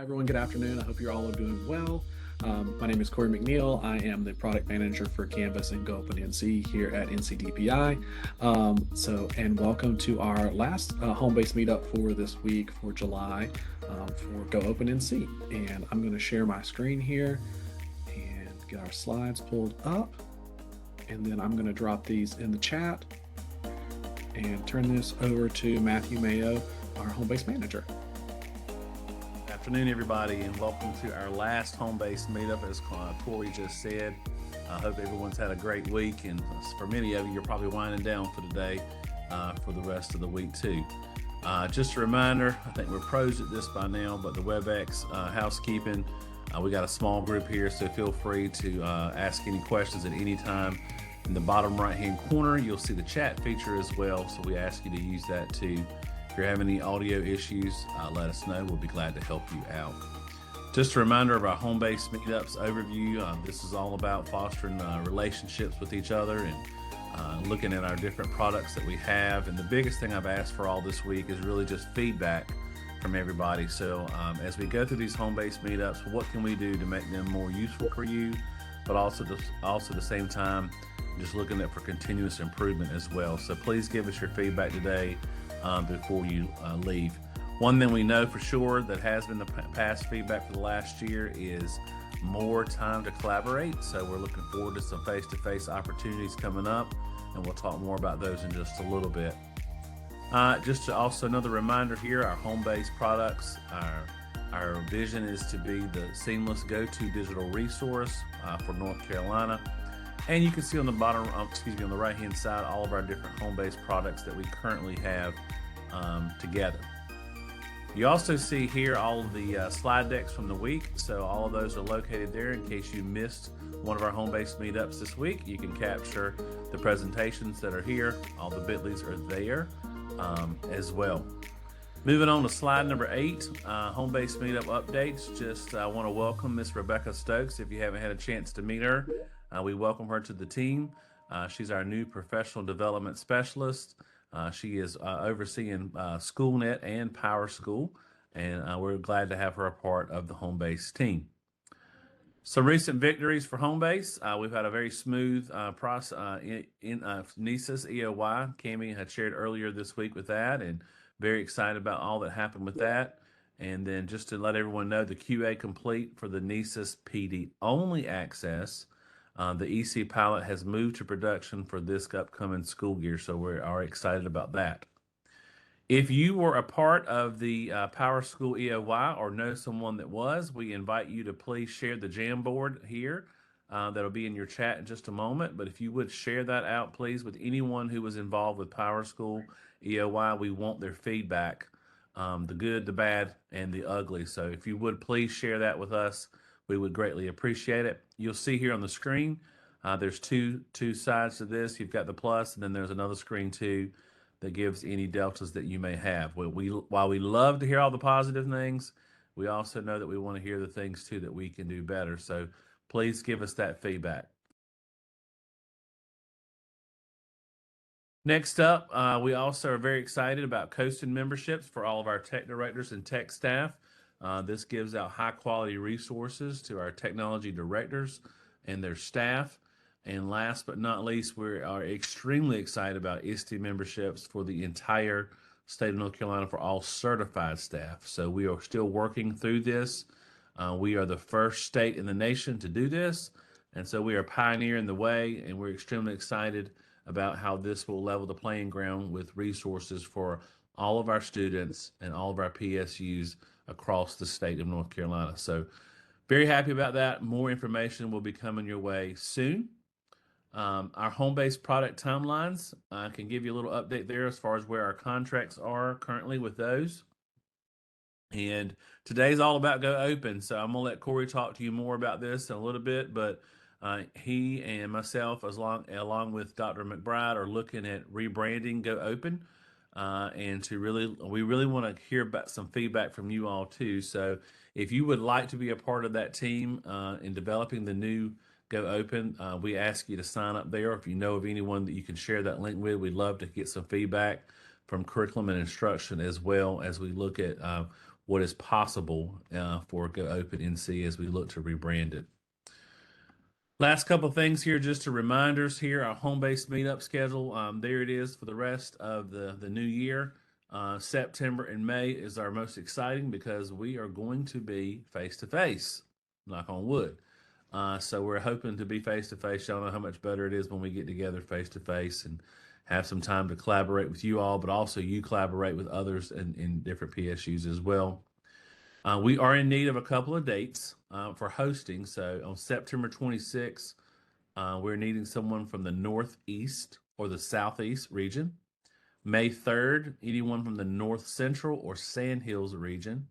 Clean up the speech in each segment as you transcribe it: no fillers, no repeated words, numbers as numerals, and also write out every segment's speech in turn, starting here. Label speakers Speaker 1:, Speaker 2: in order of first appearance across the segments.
Speaker 1: Everyone, good afternoon. I hope you're all doing well. My name is Corey McNeil. I am the product manager for Canvas and GoOpenNC here at NCDPI. And welcome to our last home-based meetup for this week for July for GoOpenNC. And I'm going to share my screen here and get our slides pulled up. And then I'm going to drop these in the chat and turn this over to Matthew Mayo, our home-based manager.
Speaker 2: Afternoon, everybody, and welcome to our last home-based meetup. As Corey just said, I hope everyone's had a great week, and for many of you, you're probably winding down for today for the rest of the week too. Just a reminder, I think we're pros at this by now, but the WebEx housekeeping, we got a small group here, so feel free to ask any questions at any time. In the bottom right-hand corner, you'll see the chat feature as well, so we ask you to use that too. If you're having any audio issues, let us know. We'll be glad to help you out. Just a reminder of our home-based meetups overview. This is all about fostering relationships with each other and looking at our different products that we have. And the biggest thing I've asked for all this week is really just feedback from everybody. So as we go through these home-based meetups, what can we do to make them more useful for you, but also at the same time, just looking at for continuous improvement as well. So please give us your feedback today before you leave. One thing we know for sure that has been the past feedback for the last year is more time to collaborate. So we're looking forward to some face-to-face opportunities coming up, and we'll talk more about those in just a little bit. Also another reminder here, our home-based products, our vision is to be the seamless go-to digital resource for North Carolina. And you can see on the bottom, on the right-hand side, all of our different home-based products that we currently have together. You also see here all of the slide decks from the week. So all of those are located there in case you missed one of our home-based meetups this week. You can capture the presentations that are here. All the bit.lys are there as well. Moving on to slide number 8, home-based meetup updates. Just want to welcome Miss Rebecca Stokes. If you haven't had a chance to meet her, we welcome her to the team. She's our new professional development specialist. She is overseeing SchoolNet and PowerSchool, and we're glad to have her a part of the home-based team. Some recent victories for home-based. We've had a very smooth process in NESIS EOY. Cami had shared earlier this week with that, and very excited about all that happened with that. And then just to let everyone know, the QA complete for the NESIS PD only access. The EC pilot has moved to production for this upcoming school year, so we are excited about that. If you were a part of the PowerSchool EOY or know someone that was, we invite you to please share the Jamboard here. That'll be in your chat in just a moment, but if you would share that out, please, with anyone who was involved with PowerSchool EOY. We want their feedback, the good, the bad, and the ugly. So if you would please share that with us, we would greatly appreciate it. You'll see here on the screen, there's two sides to this. You've got the plus, and then there's another screen too that gives any deltas that you may have. While we love to hear all the positive things, we also know that we want to hear the things too that we can do better. So please give us that feedback. Next up, we also are very excited about Coastin memberships for all of our tech directors and tech staff. This gives out high quality resources to our technology directors and their staff. And last but not least, we are extremely excited about ISTE memberships for the entire state of North Carolina for all certified staff. So we are still working through this. We are the first state in the nation to do this. And so we are pioneering the way, and we're extremely excited about how this will level the playing ground with resources for all of our students and all of our PSUs across the state of North Carolina. So very happy about that. More information will be coming your way soon. Our home-based product timelines, I can give you a little update there as far as where our contracts are currently with those. And today's all about Go Open. So I'm gonna let Corey talk to you more about this in a little bit, but he and myself, along with Dr. McBride, are looking at rebranding Go Open. And we really want to hear about some feedback from you all too. So if you would like to be a part of that team in developing the new Go Open, we ask you to sign up there. If you know of anyone that you can share that link with, we'd love to get some feedback from curriculum and instruction as well as we look at what is possible for GoOpenNC as we look to rebrand it. Last couple of things here, just a reminders here, our home-based meetup schedule. There it is for the rest of the new year. September and May is our most exciting because we are going to be face-to-face, knock on wood. So we're hoping to be face-to-face. Y'all know how much better it is when we get together face-to-face and have some time to collaborate with you all, but also you collaborate with others in different PSUs as well. We are in need of a couple of dates for hosting. So on September 26th, we're needing someone from the Northeast or the Southeast region. May 3rd, anyone from the North Central or Sandhills region.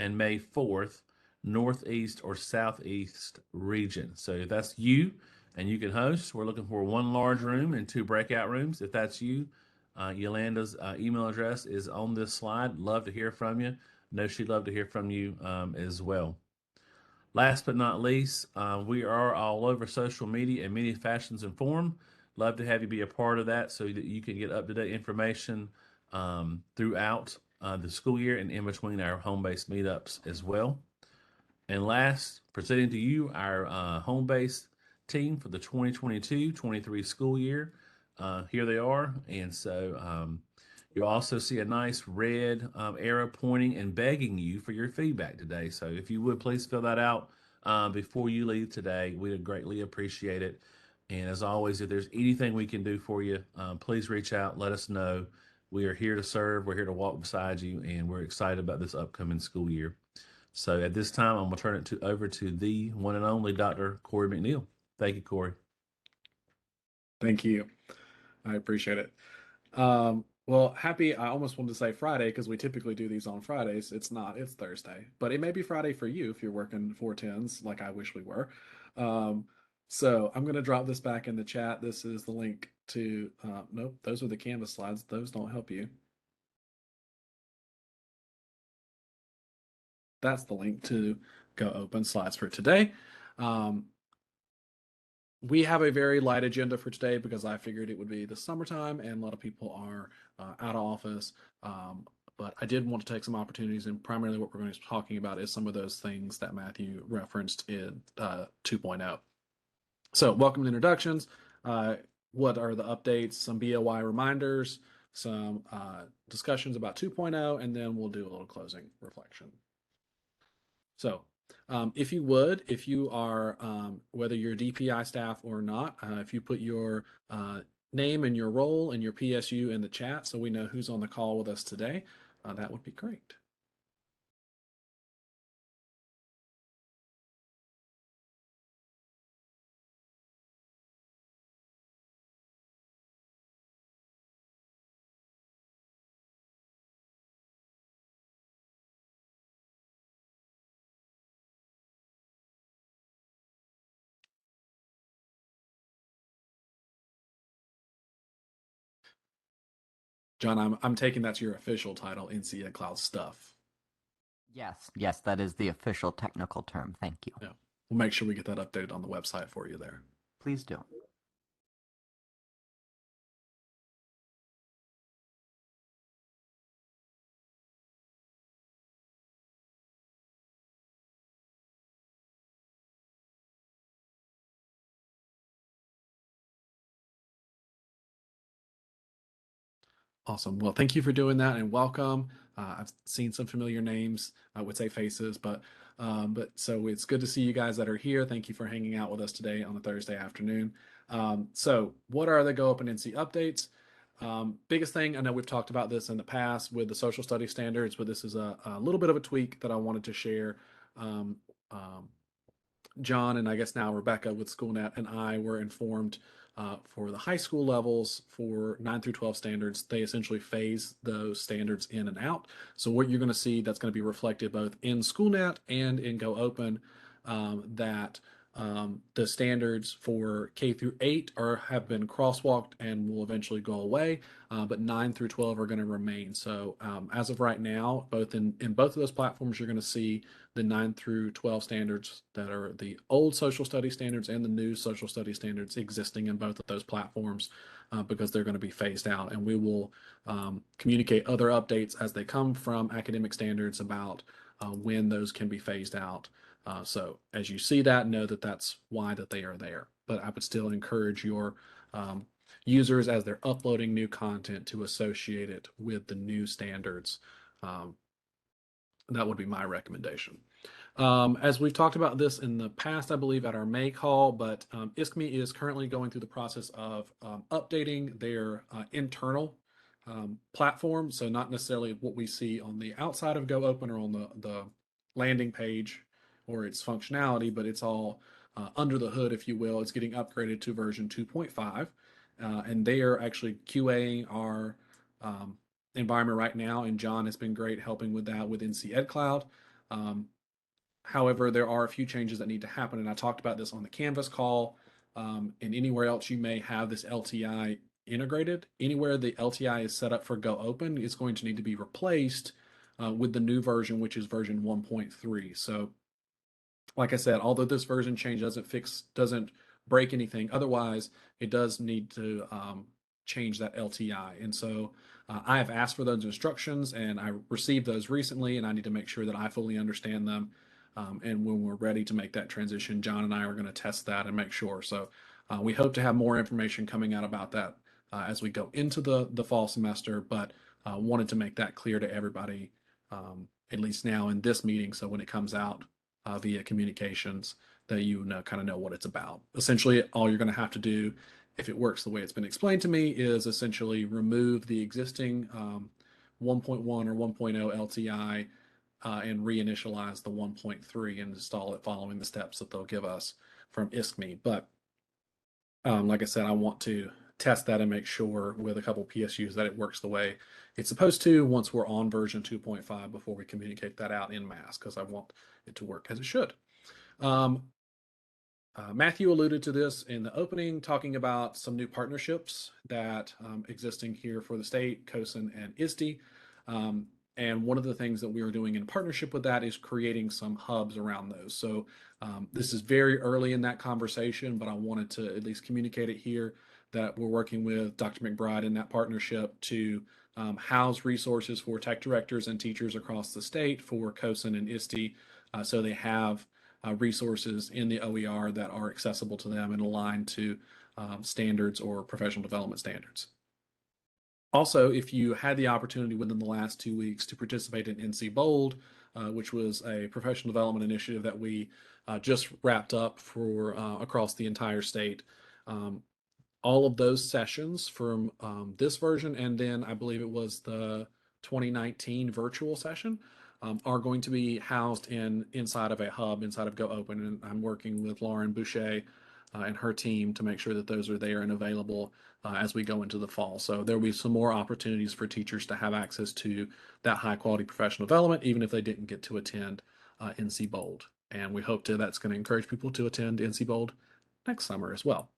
Speaker 2: And May 4th, Northeast or Southeast region. So if that's you and you can host, we're looking for one large room and 2 breakout rooms. If that's you, Yolanda's email address is on this slide. Love to hear from you. Know she'd love to hear from you as well. Last but not least, we are all over social media in many fashions and form. Love to have you be a part of that so that you can get up-to-date information throughout the school year and in between our home-based meetups as well. And last, presenting to you our home-based team for the 2022-23 school year. Here they are. And so you'll also see a nice red arrow pointing and begging you for your feedback today. So if you would, please fill that out before you leave today. We'd greatly appreciate it. And as always, if there's anything we can do for you, please reach out, let us know. We are here to serve. We're here to walk beside you, and we're excited about this upcoming school year. So at this time, I'm going to turn it over to the one and only Dr. Corey McNeil. Thank you, Corey.
Speaker 1: Thank you. I appreciate it. Well, I almost wanted to say Friday because we typically do these on Fridays. It's not, it's Thursday, but it may be Friday for you if you're working 410s like I wish we were. So I'm going to drop this back in the chat. This is the link to, nope, those are the Canvas slides. Those don't help you. That's the link to GoOpen slides for today. We have a very light agenda for today because I figured it would be the summertime and a lot of people are out of office. But I did want to take some opportunities, and primarily what we're going to be talking about is some of those things that Matthew referenced in 2.0. So welcome to introductions. What are the updates? Some BOY reminders, some discussions about 2.0, and then we'll do a little closing reflection. So if you are, whether you're DPI staff or not, if you put your name and your role and your PSU in the chat so we know who's on the call with us today, that would be great. John, I'm taking that's your official title, NC Cloud Stuff.
Speaker 3: Yes, that is the official technical term. Thank you.
Speaker 1: Yeah, we'll make sure we get that updated on the website for you there.
Speaker 3: Please do.
Speaker 1: Awesome. Well, thank you for doing that and welcome. I've seen some familiar names. I would say faces, but so it's good to see you guys that are here. Thank you for hanging out with us today on a Thursday afternoon. So what are the GoOpenNC updates? Biggest thing, I know we've talked about this in the past with the social studies standards, but this is a little bit of a tweak that I wanted to share. John and I guess now Rebecca with SchoolNet and I were informed for the high school levels for 9 through 12 standards, they essentially phase those standards in and out. So what you're going to see that's going to be reflected both in SchoolNet and in GoOpen that the standards for K through 8 have been crosswalked and will eventually go away, but 9 through 12 are going to remain. So as of right now, both in both of those platforms, you're going to see the 9 through 12 standards that are the old social studies standards and the new social studies standards existing in both of those platforms. because they're going to be phased out. And we will communicate other updates as they come from academic standards about when those can be phased out. So as you see that, know that that's why that they are there. But I would still encourage your users, as they're uploading new content, to associate it with the new standards. That would be my recommendation. As we've talked about this in the past, I believe at our May call, but ISKME is currently going through the process of updating their internal platform. So not necessarily what we see on the outside of GoOpen or on the landing page or its functionality, but it's all under the hood, if you will. It's getting upgraded to version 2.5, and they are actually QAing our environment right now, and John has been great helping with that with NC Ed Cloud. However, there are a few changes that need to happen, and I talked about this on the Canvas call. And anywhere else you may have this LTI integrated, anywhere the LTI is set up for GoOpen, it's going to need to be replaced with the new version, which is version 1.3. So, like I said, although this version change doesn't break anything, otherwise it does need to change that LTI. And so I have asked for those instructions, and I received those recently, and I need to make sure that I fully understand them. And when we're ready to make that transition, John and I are going to test that and make sure. So we hope to have more information coming out about that as we go into the fall semester, but wanted to make that clear to everybody, at least now in this meeting. So when it comes out via communications, that you kind of know what it's about. Essentially, all you're going to have to do, if it works the way it's been explained to me, is essentially remove the existing 1.1 or 1.0 LTI and reinitialize the 1.3 and install it following the steps that they'll give us from ISKME. But like I said, I want to test that and make sure with a couple PSUs that it works the way it's supposed to once we're on version 2.5 before we communicate that out in mass, because I want it to work as it should. Matthew alluded to this in the opening, talking about some new partnerships that existing here for the state, COSN and ISTE. And one of the things that we are doing in partnership with that is creating some hubs around those. So this is very early in that conversation, but I wanted to at least communicate it here that we're working with Dr. McBride in that partnership to house resources for tech directors and teachers across the state for COSN and ISTE, so they have resources in the OER that are accessible to them and aligned to standards or professional development standards. Also, if you had the opportunity within the last 2 weeks to participate in NC Bold, which was a professional development initiative that we just wrapped up for across the entire state, all of those sessions from this version, and then I believe it was the 2019 virtual session, are going to be housed inside of a hub inside of GoOpen. And I'm working with Lauren Boucher and her team to make sure that those are there and available as we go into the fall. So there'll be some more opportunities for teachers to have access to that high quality professional development, even if they didn't get to attend NC Bold. And we hope that's going to encourage people to attend NC Bold next summer as well.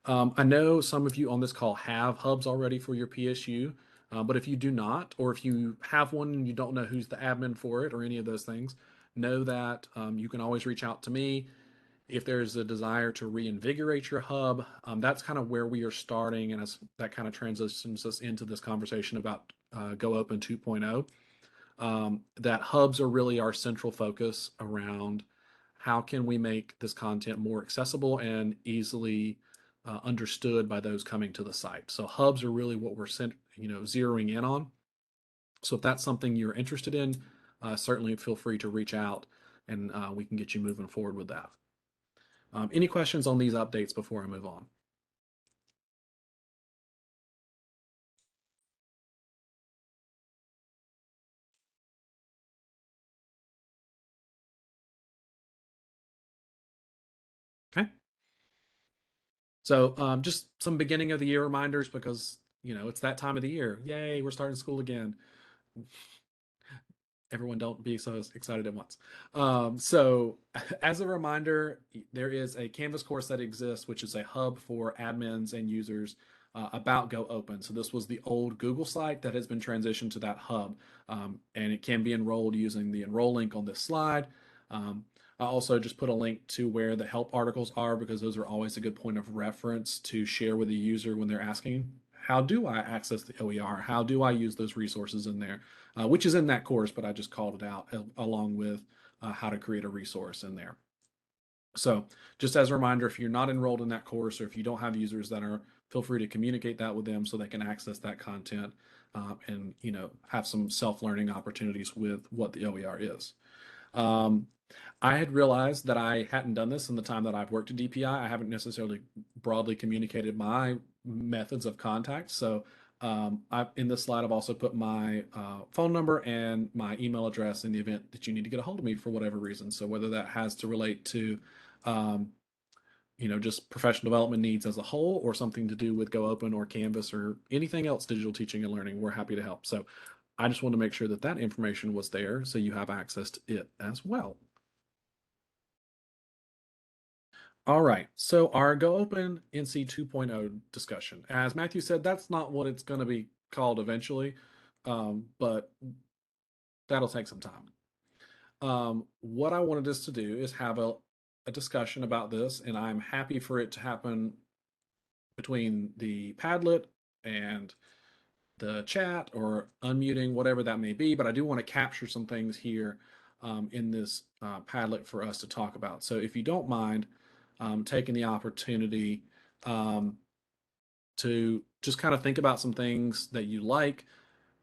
Speaker 1: I know some of you on this call have hubs already for your PSU, but if you do not, or if you have one and you don't know who's the admin for it or any of those things, know that you can always reach out to me if there's a desire to reinvigorate your hub. That's kind of where we are starting, and that kind of transitions us into this conversation about GoOpen 2.0. That hubs are really our central focus around how can we make this content more accessible and easily understood by those coming to the site. So hubs are really what we're zeroing in on. So if that's something you're interested in, certainly feel free to reach out, and we can get you moving forward with that. Any questions on these updates before I move on? Okay. So just some beginning of the year reminders, because it's that time of the year. Yay, we're starting school again. Everyone don't be so excited at once. So as a reminder, there is a Canvas course that exists, which is a hub for admins and users about GoOpen. So this was the old Google site that has been transitioned to that hub, and it can be enrolled using the enroll link on this slide. I also just put a link to where the help articles are because those are always a good point of reference to share with the user when they're asking, how do I access the OER? How do I use those resources in there? Which is in that course, but I just called it out along with how to create a resource in there. So just as a reminder, if you're not enrolled in that course or if you don't have users that are, feel free to communicate that with them so they can access that content and have some self-learning opportunities with what the OER is. I had realized that I hadn't done this in the time that I've worked at DPI. I haven't necessarily broadly communicated my methods of contact. So in this slide, I've also put my phone number and my email address in the event that you need to get a hold of me for whatever reason. So whether that has to relate to um, just professional development needs as a whole or something to do with GoOpen or Canvas or anything else digital teaching and learning, we're happy to help. So I just want to make sure that that information was there so you have access to it as well. All right, so our GoOpenNC 2.0 discussion. As Matthew said, that's not what it's going to be called eventually, but that'll take some time. What I wanted us to do is have a discussion about this, and I'm happy for it to happen between the Padlet and the chat or unmuting, whatever that may be. But I do want to capture some things here in this Padlet for us to talk about. So if you don't mind taking the opportunity to just kind of think about some things that you like,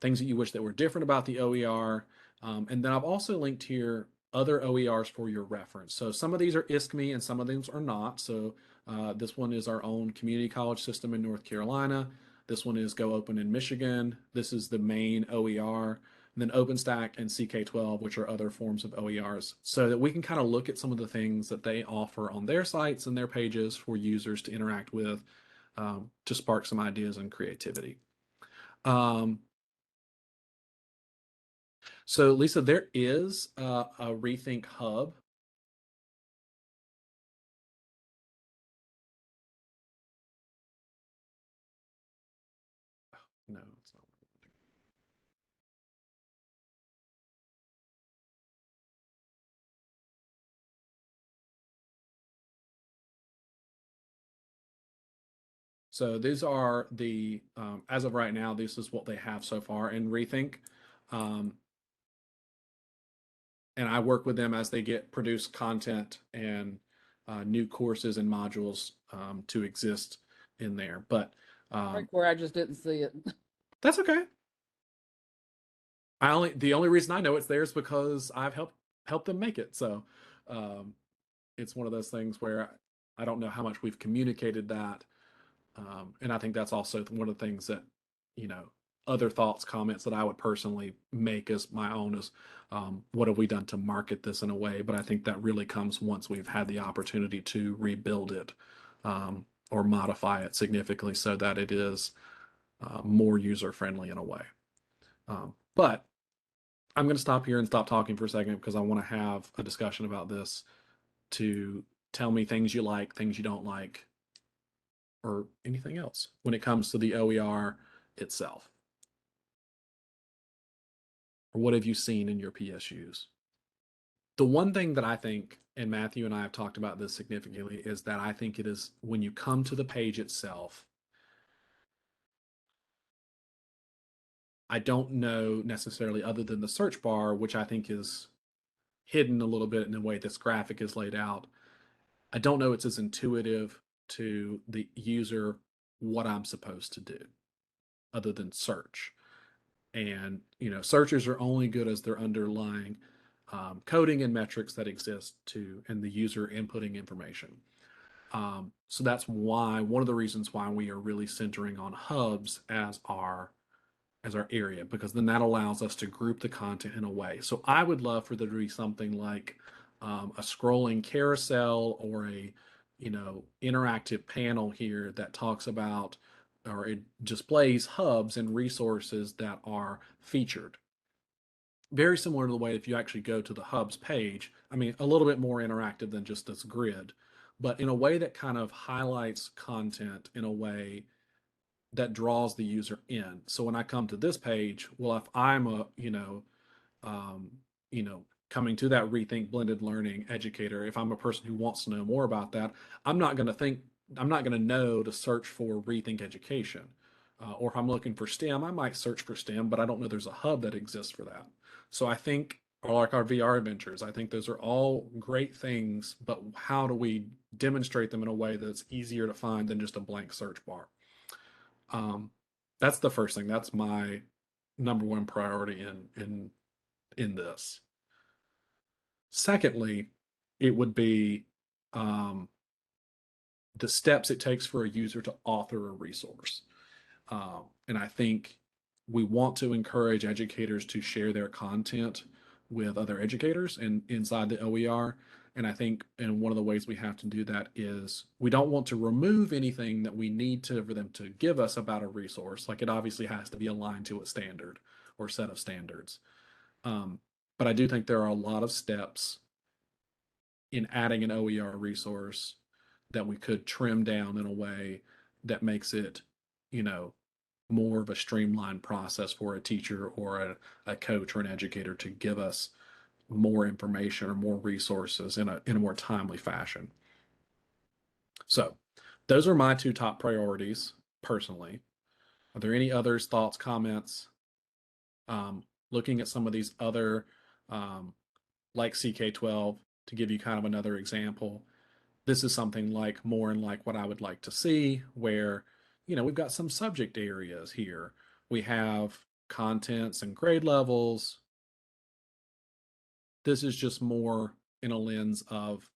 Speaker 1: things that you wish that were different about the OER. And then I've also linked here other OERs for your reference. So some of these are ISKME and some of these are not. So this one is our own community college system in North Carolina. This one is GoOpen in Michigan. This is the main OER. And then OpenStack and CK12, which are other forms of OERs, so that we can kind of look at some of the things that they offer on their sites and their pages for users to interact with to spark some ideas and creativity. So Lisa, there is a Rethink Hub. No, it's not. So these are the, as of right now, this is what they have so far in Rethink. And I work with them as they get produced content and new courses and modules to exist in there. But
Speaker 4: Right where I just didn't see it.
Speaker 1: that's okay. The only reason I know it's there is because I've helped them make it. So it's one of those things where I don't know how much we've communicated that. And I think that's also one of the things that, other thoughts, comments that I would personally make as my own is what have we done to market this in a way? But I think that really comes once we've had the opportunity to rebuild it or modify it significantly so that it is more user friendly in a way. But I'm going to stop here and stop talking for a second because I want to have a discussion about this to tell me things you like, things you don't like, or anything else when it comes to the OER itself. Or what have you seen in your PSUs? The one thing that I think, and Matthew and I have talked about this significantly, is that I think it is when you come to the page itself, I don't know necessarily other than the search bar, which I think is hidden a little bit in the way this graphic is laid out. I don't know it's as intuitive to the user what I'm supposed to do other than search. And, searches are only good as their underlying coding and metrics that exist and the user inputting information. So that's why one of the reasons why we are really centering on hubs as our area, because then that allows us to group the content in a way. So I would love for there to be something like a scrolling carousel or a interactive panel here that talks about or it displays hubs and resources that are featured. Very similar to the way if you actually go to the hubs page, I mean, a little bit more interactive than just this grid, but in a way that kind of highlights content in a way that draws the user in. So when I come to this page, well, if I'm a, um, coming to that Rethink Blended Learning educator, if I'm a person who wants to know more about that, I'm not going to know to search for Rethink Education. Or if I'm looking for STEM, I might search for STEM, but I don't know there's a hub that exists for that. So I think, or like our VR adventures, I think those are all great things, but how do we demonstrate them in a way that's easier to find than just a blank search bar? That's the first thing. That's my number one priority in this. Secondly, it would be the steps it takes for a user to author a resource. And I think we want to encourage educators to share their content with other educators and inside the OER. And I think, and one of the ways we have to do that is we don't want to remove anything that we need to for them to give us about a resource. Like it obviously has to be aligned to a standard or set of standards. But I do think there are a lot of steps in adding an OER resource that we could trim down in a way that makes it, you know, more of a streamlined process for a teacher or a coach or an educator to give us more information or more resources in a more timely fashion. So those are my two top priorities personally. Are there any others, thoughts, comments? Looking at some of these other, like CK12, to give you kind of another example, this is something like more and like what I would like to see, where, you know, we've got some subject areas here. We have contents and grade levels. This is just more in a lens of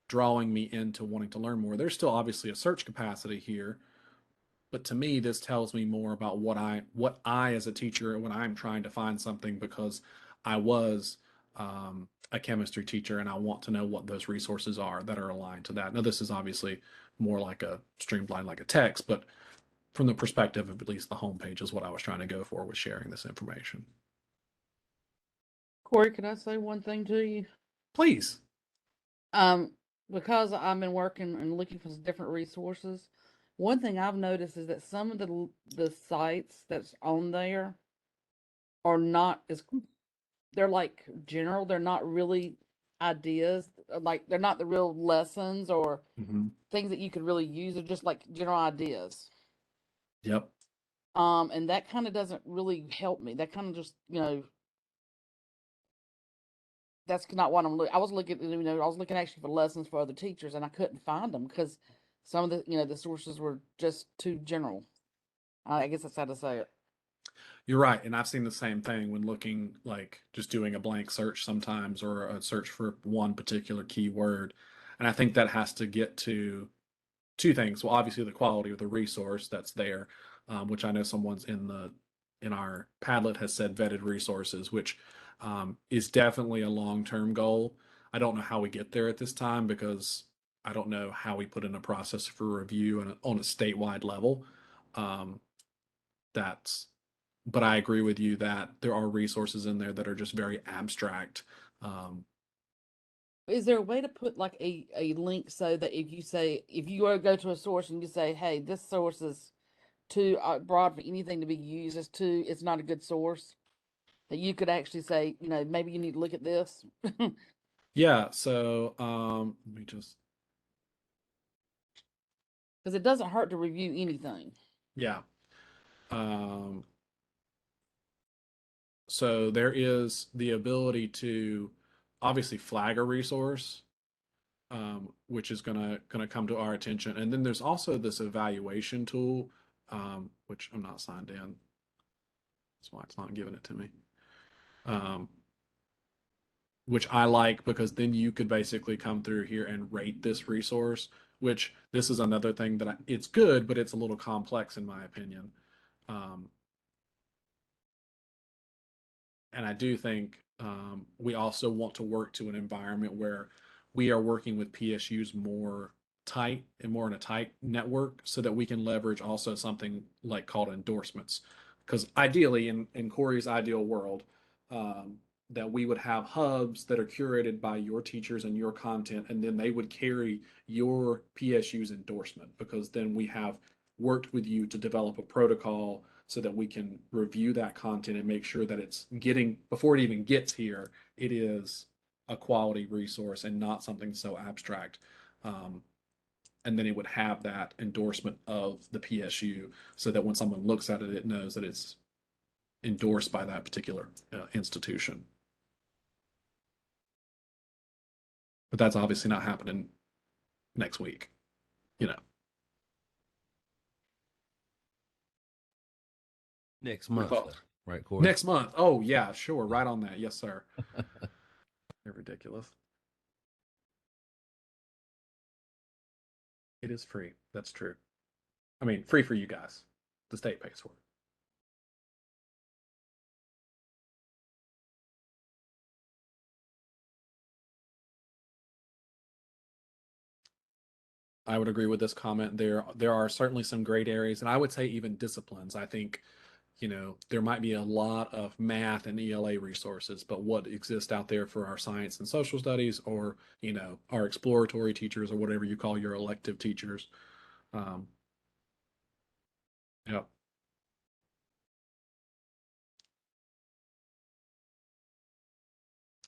Speaker 1: drawing me into wanting to learn more. There's still obviously a search capacity here, but to me, this tells me more about what I as a teacher, when I'm trying to find something, because I was a chemistry teacher and I want to know what those resources are that are aligned to that. Now, this is obviously more like a streamlined, like a text, but from the perspective of at least the homepage is what I was trying to go for with sharing this information.
Speaker 4: Corey, can I say one thing to you?
Speaker 1: Please.
Speaker 4: Because I've been working and looking for some different resources, one thing I've noticed is that some of the sites that's on there are not as, they're like general. They're not really ideas. Like they're not the real lessons or things that you could really use. They're just like general ideas.
Speaker 1: Yep.
Speaker 4: And that kind of doesn't really help me. That kind of just, that's not what I'm looking. I was looking, I was looking actually for lessons for other teachers, and I couldn't find them because some of the, the sources were just too general. I guess that's how to say it.
Speaker 1: You're right. And I've seen the same thing when looking, like just doing a blank search sometimes or a search for one particular keyword. And I think that has to get to two things. Well, obviously the quality of the resource that's there, which I know someone's in our Padlet has said vetted resources, which is definitely a long-term goal. I don't know how we get there at this time because I don't know how we put in a process for review on a statewide level. Um, that's, but I agree with you that there are resources in there that are just very abstract.
Speaker 4: Is there a way to put like a link so that if you go to a source and you say, hey, this source is too broad for anything to be used, it's not a good source, that you could actually say, maybe you need to look at this?
Speaker 1: Yeah, so let me just,
Speaker 4: Because it doesn't hurt to review anything.
Speaker 1: yeah. Um, so there is the ability to obviously flag a resource, which is gonna come to our attention. And then there's also this evaluation tool, which I'm not signed in. That's why it's not giving it to me. Um, which I like because then you could basically come through here and rate this resource, which this is another thing that it's good, but it's a little complex in my opinion. And I do think we also want to work to an environment where we are working with PSUs more tight and more in a tight network so that we can leverage also something like called endorsements. Because ideally, in Corey's ideal world, that we would have hubs that are curated by your teachers and your content, and then they would carry your PSU's endorsement because then we have worked with you to develop a protocol so that we can review that content and make sure that it's getting, before it even gets here, it is a quality resource and not something so abstract. And then it would have that endorsement of the PSU so that when someone looks at it, it knows that it's endorsed by that particular institution. But that's obviously not happening next week, you know.
Speaker 2: Next month,
Speaker 1: thought-
Speaker 2: though, right, Corey?
Speaker 1: Next month. Oh, yeah, sure. Right on that. Yes, sir. You're ridiculous. It is free. That's true. I mean, free for you guys. The state pays for it. I would agree with this comment. There are certainly some great areas, and I would say even disciplines. I think, there might be a lot of math and ELA resources, but what exists out there for our science and social studies, or our exploratory teachers, or whatever you call your elective teachers. Um, yeah.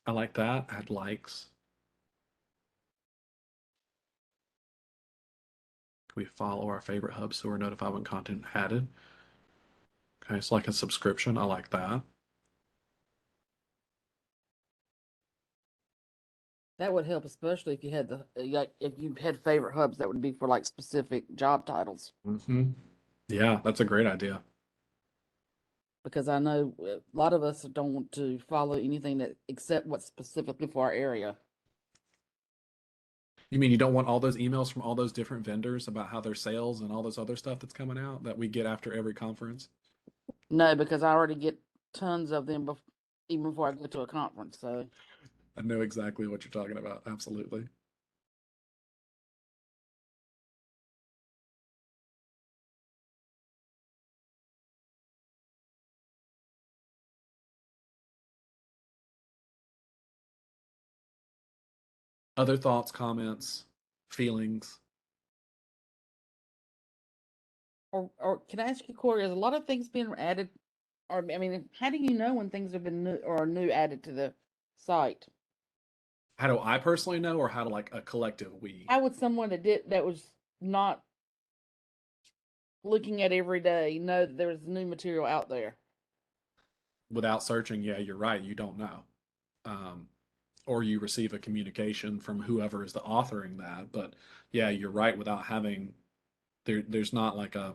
Speaker 1: I like that. Add likes. Can we follow our favorite hubs so we're notified when content added? Okay, it's like a subscription. I like that.
Speaker 4: That would help, especially if you had if you had favorite hubs that would be for like specific job titles.
Speaker 1: Yeah, that's a great idea.
Speaker 4: Because I know a lot of us don't want to follow anything that except what's specifically for our area.
Speaker 1: You mean you don't want all those emails from all those different vendors about how their sales and all this other stuff that's coming out that we get after every conference?
Speaker 4: No, because I already get tons of them even before I go to a conference. So
Speaker 1: I know exactly what you're talking about. Absolutely. Other thoughts, comments, feelings?
Speaker 4: or can I ask you, Corey, is a lot of things being added, or I mean, how do you know when things have been new or new added to the site?
Speaker 1: How do I personally know, or how do like a collective we?
Speaker 4: How would someone that was not looking at every day know that there's new material out there?
Speaker 1: Without searching, yeah, you're right. You don't know. Or you receive a communication from whoever is the authoring that. But yeah, you're right. Without having, there's not like a,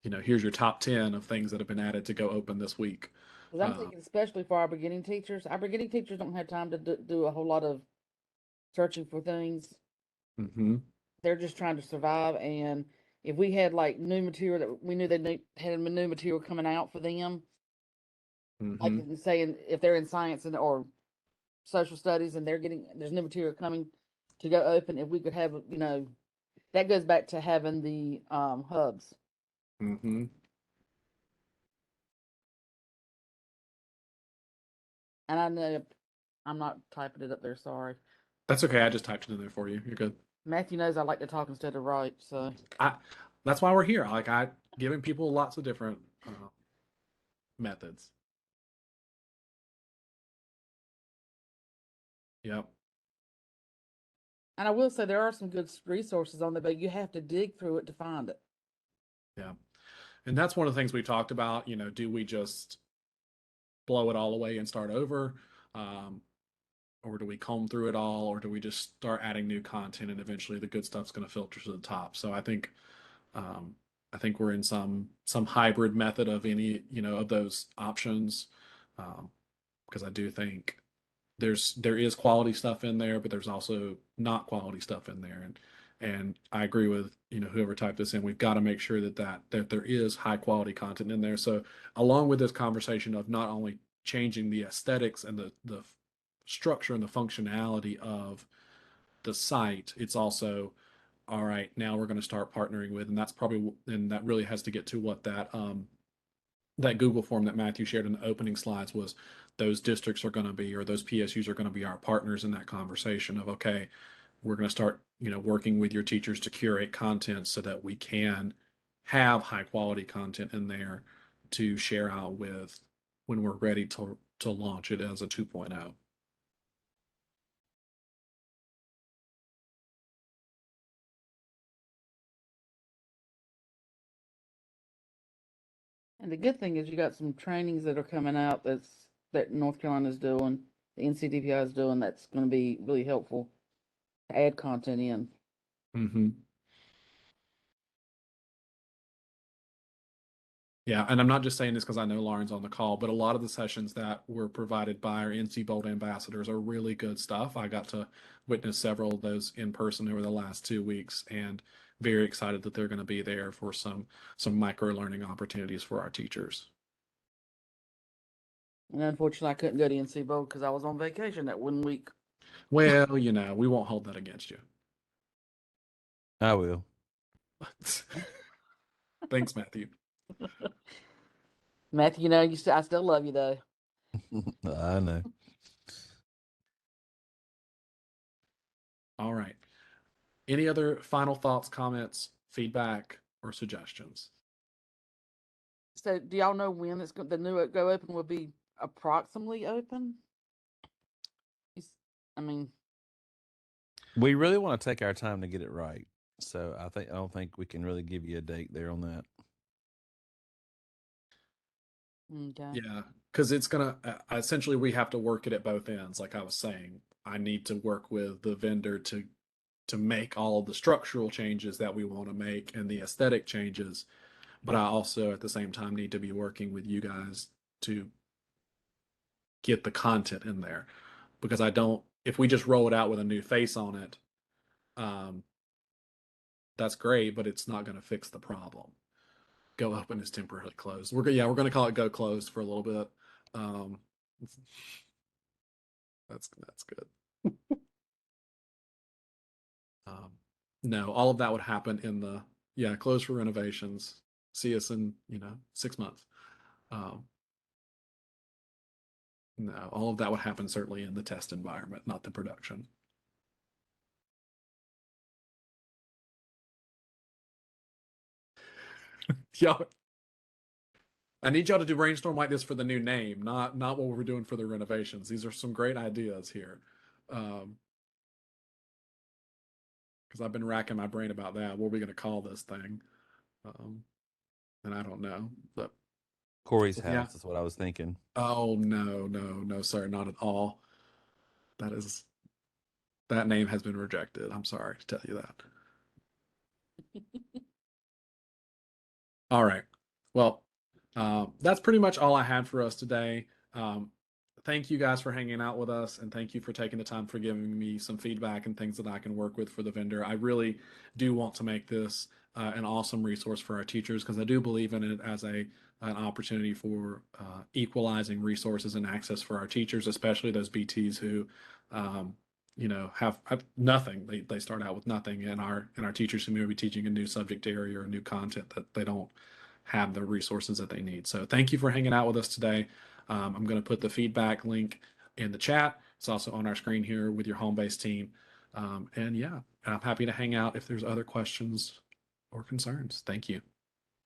Speaker 1: here's your top 10 of things that have been added to Go Open this week.
Speaker 4: Because I'm thinking, especially for our beginning teachers, don't have time to do a whole lot of searching for things.
Speaker 1: Mm-hmm.
Speaker 4: They're just trying to survive. And if we had like new material that we knew they had new material coming out for them, like
Speaker 1: Mm-hmm.
Speaker 4: saying if they're in science or social studies and there's new material coming to Go Open, if we could have, that goes back to having the hubs.
Speaker 1: Mm-hmm.
Speaker 4: And I know I'm not typing it up there, sorry.
Speaker 1: That's okay. I just typed it in there for you. You're good.
Speaker 4: Matthew knows I like to talk instead of write, so
Speaker 1: That's why we're here. Like giving people lots of different methods. Yep.
Speaker 4: and I will say there are some good resources on there, but you have to dig through it to find it.
Speaker 1: Yeah. And that's one of the things we talked about. Do we just blow it all away and start over? Or do we comb through it all? Or do we just start adding new content and eventually the good stuff's going to filter to the top? So I think we're in some hybrid method of any, of those options. Because I do think there is quality stuff in there, but there's also not quality stuff in there. And I agree with, whoever typed this in. We've got to make sure that there is high quality content in there. So along with this conversation of not only changing the aesthetics and the structure and the functionality of the site, it's also, all right, now we're going to start partnering with, and that really has to get to what that Google form that Matthew shared in the opening slides was. Those districts are going to be, or those PSUs are going to be our partners in that conversation of, okay, we're going to start, working with your teachers to curate content so that we can have high quality content in there to share out with when we're ready to launch it as a 2.0.
Speaker 4: And the good thing is you got some trainings that are coming out that North Carolina's doing, the NCDPI is doing, that's going to be really helpful to add content in.
Speaker 1: Mm-hmm. Yeah, and I'm not just saying this because I know Lauren's on the call, but a lot of the sessions that were provided by our NC Bold ambassadors are really good stuff. I got to witness several of those in person over the last 2 weeks, and very excited that they're going to be there for some micro learning opportunities for our teachers.
Speaker 4: And unfortunately, I couldn't go to NC Bowl because I was on vacation that 1 week.
Speaker 1: Well, you know, we won't hold that against you.
Speaker 2: I will.
Speaker 1: Thanks, Matthew.
Speaker 4: Matthew, I still love you though.
Speaker 2: I know.
Speaker 1: All right. Any other final thoughts, comments, feedback, or suggestions?
Speaker 4: So, do y'all know when the new Go Open will be approximately open? I mean,
Speaker 2: We really want to take our time to get it right. So I don't think we can really give you a date there on that.
Speaker 4: okay.
Speaker 1: Yeah, because it's gonna essentially we have to work it at both ends. Like I was saying, I need to work with the vendor to make all of the structural changes that we want to make and the aesthetic changes, but I also at the same time need to be working with you guys to get the content in there because I don't. If we just roll it out with a new face on it, um, that's great, but it's not going to fix the problem. Go Open is temporarily closed. We're going to call it Go Closed for a little bit. Um, that's good. No, all of that would happen in the close for renovations. See us in 6 months. Um, no, all of that would happen certainly in the test environment, not the production. Y'all, I need y'all to do brainstorm like this for the new name, not what we're doing for the renovations. These are some great ideas here. Because I've been racking my brain about that. What are we going to call this thing? And I don't know, but
Speaker 2: Corey's house
Speaker 1: yeah.
Speaker 2: is what I was thinking.
Speaker 1: Oh no, sir, not at all. That name has been rejected. I'm sorry to tell you that. All right. Well, that's pretty much all I had for us today. Thank you guys for hanging out with us, and thank you for taking the time for giving me some feedback and things that I can work with for the vendor. I really do want to make this an awesome resource for our teachers because I do believe in it as an opportunity for equalizing resources and access for our teachers, especially those BTs who have nothing. They start out with nothing, and our teachers who may be teaching a new subject area or new content that they don't have the resources that they need. So thank you for hanging out with us today. I'm going to put the feedback link in the chat. It's also on our screen here with your home-based team. And I'm happy to hang out if there's other questions or concerns. Thank you.